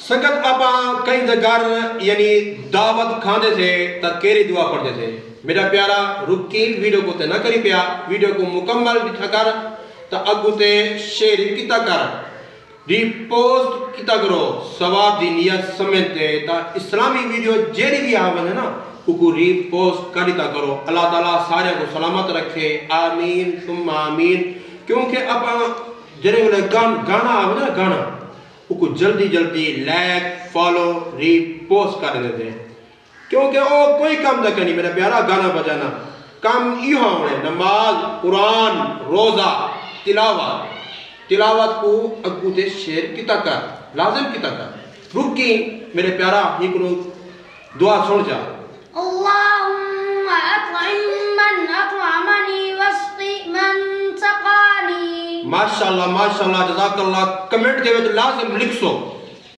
سنگت آپ کئی دگر یعنی دعوت کھاندے تھے تا کیری دعا پڑھتے تھے. میرا پیارا رکی ویڈیو کو تے نہ کری پیا، ویڈیو کو مکمل ڈٹھا کر تا اگو تے شیئر کیتا کر، ری پوسٹ کیتا کرو ثواب دی نیت سمجھتے تا اسلامی ویڈیو جیڑی بھی آون ہے نا کو ری پوسٹ کریتا کرو. اللہ تعالیٰ سارے کو سلامت رکھے، آمین ثم آمین. کیونکہ اب جڑے والے گانا آون نا گانا کو جلدی جلدی لائک فالو ری پوسٹ کر دیتے ہیں، کیونکہ وہ کوئی کام نہ کرنی میرا پیارا گانا بجانا. کام یہ ہونے نماز، قرآن، روزہ، تلاوت کو اگو تے شیئر کیتا کر، لازم کیتا کر. رکی میرے پیارا یہ کنو دعا سن جا. اللهم اطعم من اطعمني واسقي من سقاني. ماشاءاللہ ماشاءاللہ جزاک اللہ. کمنٹ دے وچ لازم لکھ سو